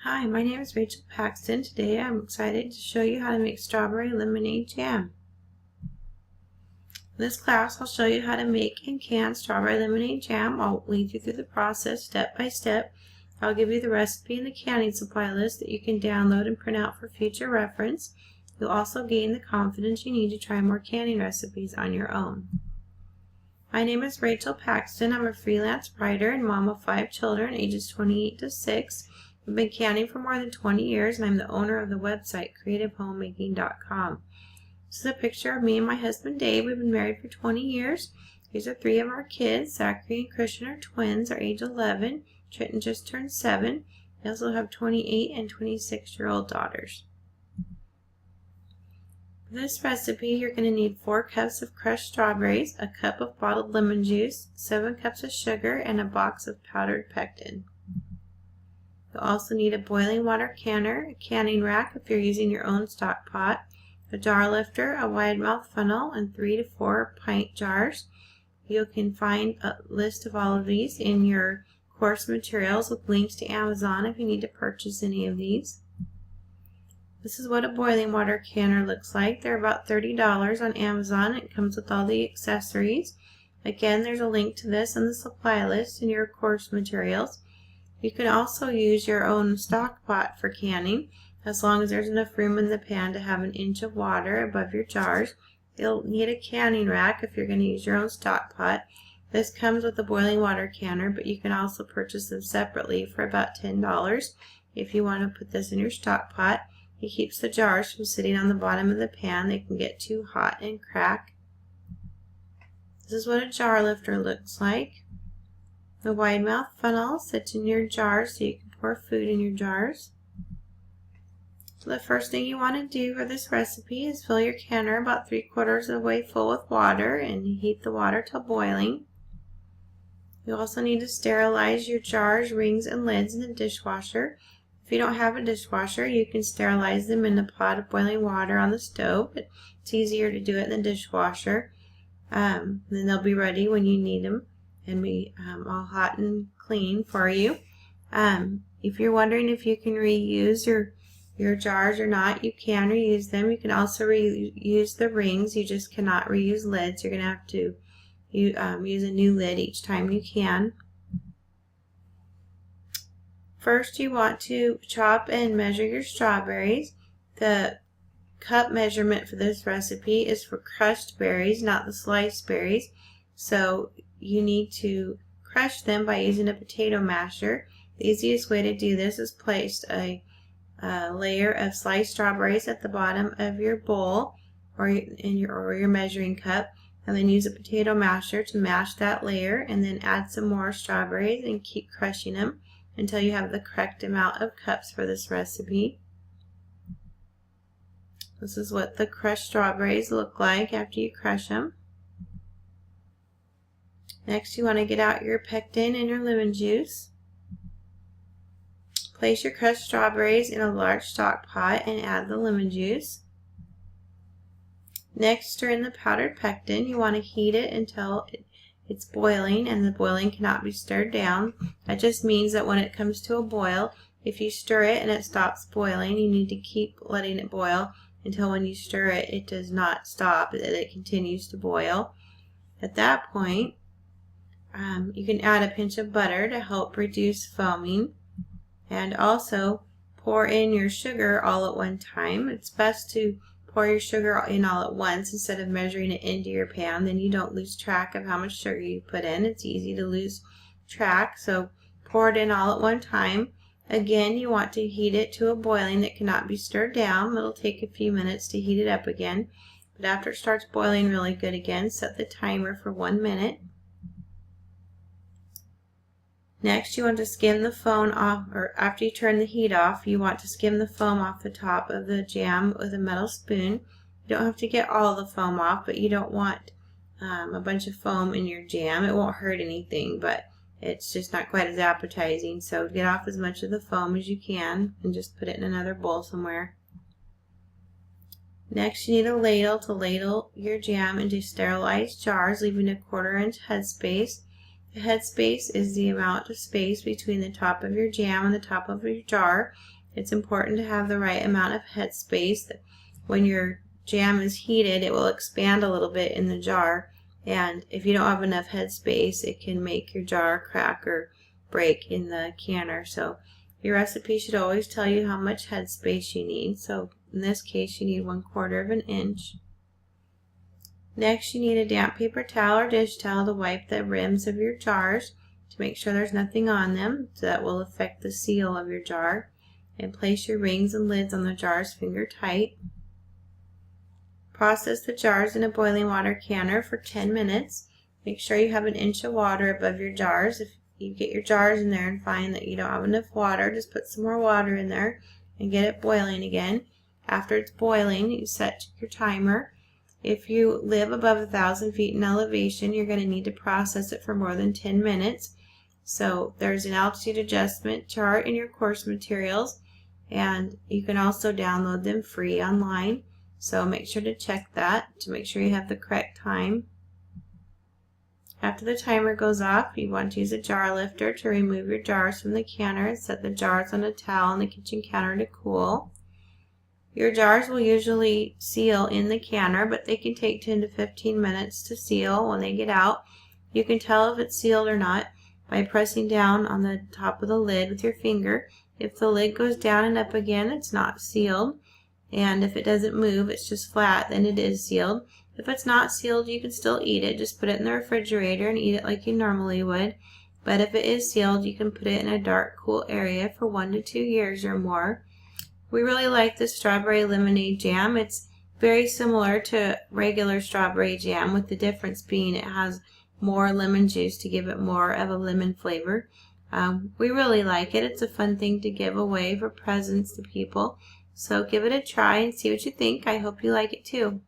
Hi, my name is Rachel Paxton. Today I'm excited to show you how to make strawberry lemonade jam. In this class I'll show you how to make and can strawberry lemonade jam. I'll lead you through the process step by step. I'll give you the recipe and the canning supply list that you can download and print out for future reference. You'll also gain the confidence you need to try more canning recipes on your own. My name is Rachel Paxton. I'm a freelance writer and mom of 5 children ages 28 to 6. I've been canning for more than 20 years and I'm the owner of the website creativehomemaking.com. This is a picture of me and my husband Dave. We've been married for 20 years. These are 3 of our kids. Zachary and Christian are twins. They're age 11. Trenton just turned 7. We also have 28 and 26-year-old daughters. For this recipe, you're going to need 4 cups of crushed strawberries, a cup of bottled lemon juice, 7 cups of sugar, and a box of powdered pectin. You'll also need a boiling water canner, a canning rack if you're using your own stock pot, a jar lifter, a wide mouth funnel, and 3 to 4 pint jars. You can find a list of all of these in your course materials with links to Amazon if you need to purchase any of these. This is what a boiling water canner looks like. They're about $30 on Amazon. It comes with all the accessories. Again, there's a link to this in the supply list in your course materials. You can also use your own stock pot for canning, as long as there's enough room in the pan to have 1 inch of water above your jars. You'll need a canning rack if you're going to use your own stock pot. This comes with a boiling water canner, but you can also purchase them separately for about $10 if you want to put this in your stock pot. It keeps the jars from sitting on the bottom of the pan. They can get too hot and crack. This is what a jar lifter looks like. The wide mouth funnel sits in your jars so you can pour food in your jars. So the first thing you want to do for this recipe is fill your canner about 3/4 of the way full with water and heat the water till boiling. You also need to sterilize your jars, rings, and lids in the dishwasher. If you don't have a dishwasher, you can sterilize them in a pot of boiling water on the stove. It's easier to do it in the dishwasher. Then they'll be ready when you need them and be all hot and clean for you. If you're wondering if you can reuse your jars or not, you can reuse them. You can also reuse the rings. You just cannot reuse lids. You're going to have to use a new lid each time you can. First, you want to chop and measure your strawberries. The cup measurement for this recipe is for crushed berries, not the sliced berries. So you need to crush them by using a potato masher. The easiest way to do this is place a layer of sliced strawberries at the bottom of your bowl or your measuring cup, and then use a potato masher to mash that layer, and then add some more strawberries and keep crushing them until you have the correct amount of cups for this recipe. This is what the crushed strawberries look like after you crush them. Next, you want to get out your pectin and your lemon juice. Place your crushed strawberries in a large stock pot and add the lemon juice. Next, stir in the powdered pectin. You want to heat it until it's boiling, and the boiling cannot be stirred down. That just means that when it comes to a boil, if you stir it and it stops boiling, you need to keep letting it boil until when you stir it, it does not stop, it continues to boil. At that point, you can add a pinch of butter to help reduce foaming, and also pour in your sugar all at one time. It's best to pour your sugar in all at once instead of measuring it into your pan. Then you don't lose track of how much sugar you put in. It's easy to lose track, so pour it in all at one time. Again, you want to heat it to a boiling that cannot be stirred down. It'll take a few minutes to heat it up again, but after it starts boiling really good again, set the timer for 1 minute. Next, you want to skim the foam off, or after you turn the heat off, you want to skim the foam off the top of the jam with a metal spoon. You don't have to get all the foam off, but you don't want a bunch of foam in your jam. It won't hurt anything, but it's just not quite as appetizing. So get off as much of the foam as you can and just put it in another bowl somewhere. Next, you need a ladle to ladle your jam into sterilized jars, leaving a 1/4 inch headspace. The headspace is the amount of space between the top of your jam and the top of your jar. It's important to have the right amount of headspace. When your jam is heated, it will expand a little bit in the jar, and if you don't have enough headspace, it can make your jar crack or break in the canner. So your recipe should always tell you how much headspace you need. So in this case, you need 1/4 of an inch. Next, you need a damp paper towel or dish towel to wipe the rims of your jars to make sure there's nothing on them, so that will affect the seal of your jar. And place your rings and lids on the jars finger tight. Process the jars in a boiling water canner for 10 minutes. Make sure you have an inch of water above your jars. If you get your jars in there and find that you don't have enough water, just put some more water in there and get it boiling again. After it's boiling, you set your timer. If you live above 1,000 feet in elevation, you're going to need to process it for more than 10 minutes. So there's an altitude adjustment chart in your course materials, and you can also download them free online. So make sure to check that to make sure you have the correct time. After the timer goes off, you want to use a jar lifter to remove your jars from the canner and set the jars on a towel on the kitchen counter to cool. Your jars will usually seal in the canner, but they can take 10 to 15 minutes to seal when they get out. You can tell if it's sealed or not by pressing down on the top of the lid with your finger. If the lid goes down and up again, it's not sealed. And if it doesn't move, it's just flat, then it is sealed. If it's not sealed, you can still eat it. Just put it in the refrigerator and eat it like you normally would. But if it is sealed, you can put it in a dark, cool area for 1 to 2 years or more. We really like this strawberry lemonade jam. It's very similar to regular strawberry jam, with the difference being it has more lemon juice to give it more of a lemon flavor. We really like it. It's a fun thing to give away for presents to people. So give it a try and see what you think. I hope you like it too.